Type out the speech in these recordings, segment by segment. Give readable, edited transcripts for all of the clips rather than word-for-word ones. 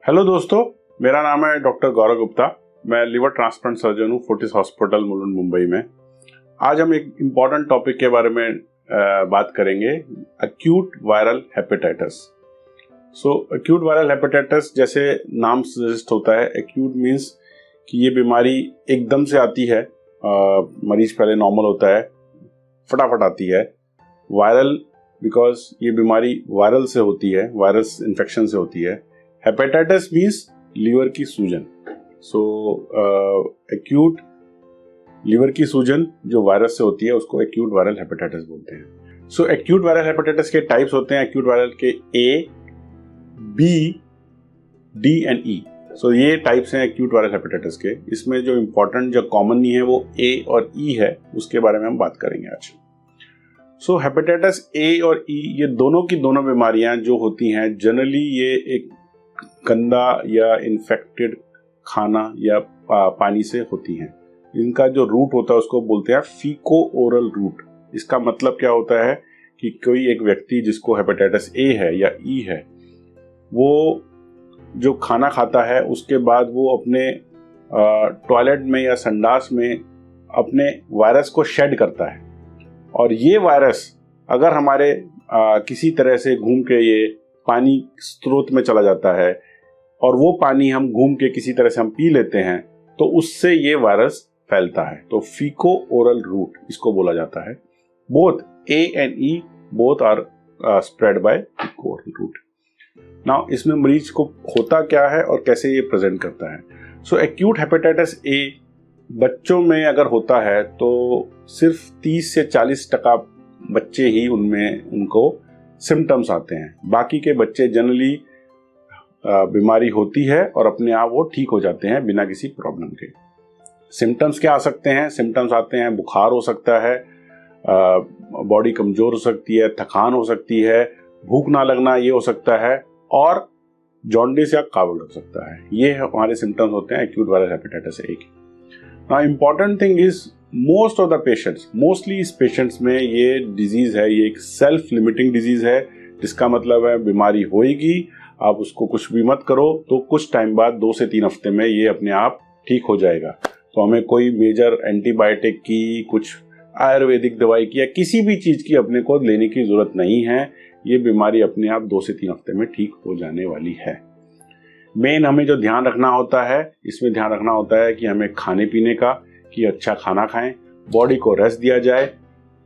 Hello दोस्तों, मेरा नाम है डॉक्टर गौरव गुप्ता। मैं लिवर ट्रांसप्लांट सर्जन हूँ फोर्टिस हॉस्पिटल मुलुंड मुंबई में। आज हम एक इम्पॉर्टेंट टॉपिक के बारे में बात करेंगे, acute viral hepatitis. Acute viral hepatitis जैसे नाम सजेस्ट होता है, एक्यूट मीन्स कि ये बीमारी एकदम से आती है। मरीज पहले नॉर्मल होता है, फटाफट आती है। वायरल बिकॉज ये बीमारी वायरल से होती है, वायरस इन्फेक्शन से होती है। हेपेटाइटिस मीन्स लीवर की सूजन। एक्यूट लीवर की सूजन जो वायरस से होती है उसको एक्यूट वायरल हेपेटाइटिस बोलते हैं। एक्यूट वायरल हेपेटाइटिस के टाइप्स होते हैं एक्यूट वायरल के ए, बी, डी एंड ई। ये टाइप्स हैं एक्यूट वायरल हेपेटाइटिस के। इसमें जो इम्पोर्टेंट जो कॉमन नहीं है वो ए और ई है, उसके बारे में हम बात करेंगे आज। हेपेटाइटिस ए और ई ये दोनों की दोनों बीमारियां जो होती हैं, जनरली ये एक गंदा या इन्फेक्टेड खाना या पानी से होती हैं। इनका जो रूट होता है उसको बोलते हैं फीको ओरल रूट। इसका मतलब क्या होता है कि कोई एक व्यक्ति जिसको हेपेटाइटिस ए है या ई है, वो जो खाना खाता है उसके बाद वो अपने टॉयलेट में या संडास में अपने वायरस को शेड करता है। और ये वायरस अगर हमारे किसी तरह से घूम के ये पानी स्रोत में चला जाता है और वो पानी हम घूम के किसी तरह से हम पी लेते हैं, तो उससे ये वायरस फैलता है। तो फीको ओरल रूट इसको बोला जाता है। Both A and E both are spread by faeco oral route. Now इसमें मरीज को होता क्या है और कैसे ये प्रेजेंट करता है। एक्यूट हेपेटाइटिस ए बच्चों में अगर होता है तो सिर्फ 30 से 40% बच्चे ही उनको सिम्टम्स आते हैं। बाकी के बच्चे जनरली बीमारी होती है और अपने आप वो ठीक हो जाते हैं बिना किसी प्रॉब्लम के। सिम्टम्स क्या आ सकते हैं? सिम्टम्स आते हैं, बुखार हो सकता है, बॉडी कमजोर हो सकती है, थकान हो सकती है, भूख ना लगना ये हो सकता है, और जॉन्डिस या कावड़ हो सकता है। ये हमारे सिम्टम्स होते हैं एक्यूट वायरल हेपेटाइटिस ए के। Now important thing is most of the patients, mostly इस पेशेंट्स में ये डिजीज है, ये एक सेल्फ लिमिटिंग डिजीज है। जिसका मतलब है बीमारी होएगी, आप उसको कुछ भी मत करो तो कुछ टाइम बाद 2 से 3 हफ्ते में ये अपने आप ठीक हो जाएगा। तो हमें कोई मेजर एंटीबायोटिक की, कुछ आयुर्वेदिक दवाई की या किसी भी चीज की अपने को लेने की जरूरत नहीं है। ये बीमारी अपने आप 2 से 3 हफ्ते में ठीक हो जाने वाली है। मेन हमें जो ध्यान रखना होता है, इसमें ध्यान रखना होता है कि हमें खाने पीने का, कि अच्छा खाना खाएं, बॉडी को रेस्ट दिया जाए,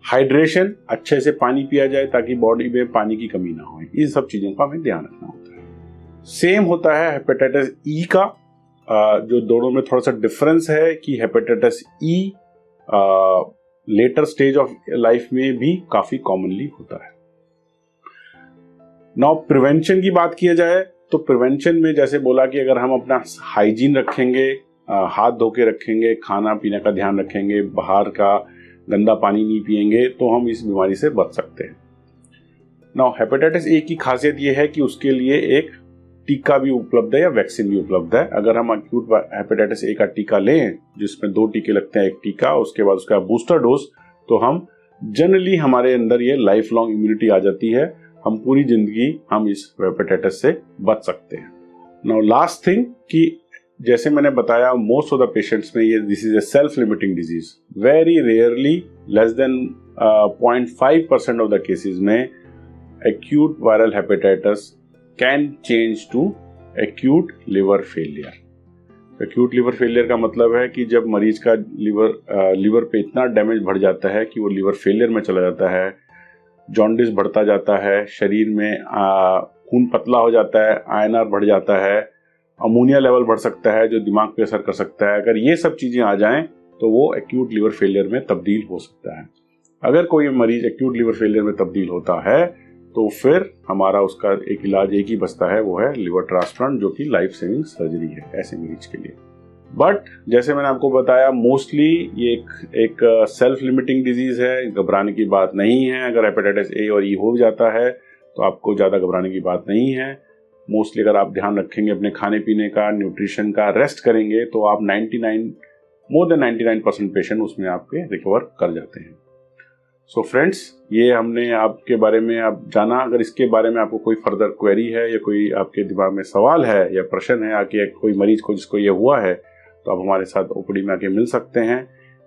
हाइड्रेशन, अच्छे से पानी पिया जाए ताकि बॉडी में पानी की कमी ना हो। इन सब चीजों का हमें ध्यान रखना होता है। सेम होता है हेपेटाइटिस ई का, जो दोनों में थोड़ा सा डिफरेंस है कि hepatitis E later stage of life में भी काफी कॉमनली होता है। नाउ प्रिवेंशन की बात किया जाए तो प्रिवेंशन में जैसे बोला कि अगर हम अपना हाइजीन रखेंगे, हाथ धो के रखेंगे, खाना पीने का ध्यान रखेंगे, बाहर का गंदा पानी नहीं पिएंगे, तो हम इस बीमारी से बच सकते हैं। नाउ हेपेटाइटिस ए की खासियत यह है कि उसके लिए एक टीका भी उपलब्ध है या वैक्सीन भी उपलब्ध है। अगर हम एक्यूट हेपेटाइटिस ए का टीका लें, जिसमें 2 टीके लगते हैं, एक टीका उसके बाद उसका बूस्टर डोज, तो हम जनरली हमारे अंदर ये लाइफ लॉन्ग इम्यूनिटी आ जाती है। हम पूरी जिंदगी हम इस हेपेटाइटिस से बच सकते हैं। नाउ लास्ट थिंग कि जैसे मैंने बताया, मोस्ट ऑफ द पेशेंट्स में ये this is a self limiting disease. Very rarely, less than 0.5% of the cases में acute viral hepatitis can change to acute liver failure. Acute liver failure का मतलब है कि जब मरीज का लिवर पे इतना डैमेज बढ़ जाता है कि वो लिवर फेलियर में चला जाता है, जॉन्डिस बढ़ता जाता है, शरीर में खून पतला हो जाता है, आयएनआर बढ़ जाता है, अमोनिया लेवल बढ़ सकता है जो दिमाग पे असर कर सकता है। अगर ये सब चीजें आ जाएं तो वो एक्यूट लिवर फेलियर में तब्दील हो सकता है। अगर कोई मरीज एक्यूट लिवर फेलियर में तब्दील होता है तो फिर हमारा उसका एक इलाज एक ही बचता है, वो है लिवर ट्रांसप्लांट, जो कि लाइफ सेविंग सर्जरी है ऐसे मरीज के लिए। बट जैसे मैंने आपको बताया, मोस्टली ये एक सेल्फ लिमिटिंग डिजीज है, घबराने की बात नहीं है। अगर हेपेटाइटिस ए और ई हो जाता है तो आपको ज़्यादा घबराने की बात नहीं है। मोस्टली अगर आप ध्यान रखेंगे अपने खाने पीने का, न्यूट्रिशन का, रेस्ट करेंगे, तो आप मोर देन 99% पेशेंट उसमें आपके रिकवर कर जाते हैं। सो फ्रेंड्स, ये हमने आपके बारे में आप जाना। अगर इसके बारे में आपको कोई फर्दर क्वेरी है या कोई आपके दिमाग में सवाल है या प्रश्न है आके कोई मरीज को जिसको ये हुआ है, तो आप हमारे साथ ओपीडी में आके मिल सकते हैं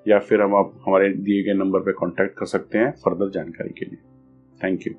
या फिर हम आप हमारे दिए गए नंबर पर कॉन्टैक्ट कर सकते हैं फर्दर जानकारी के लिए। Thank you.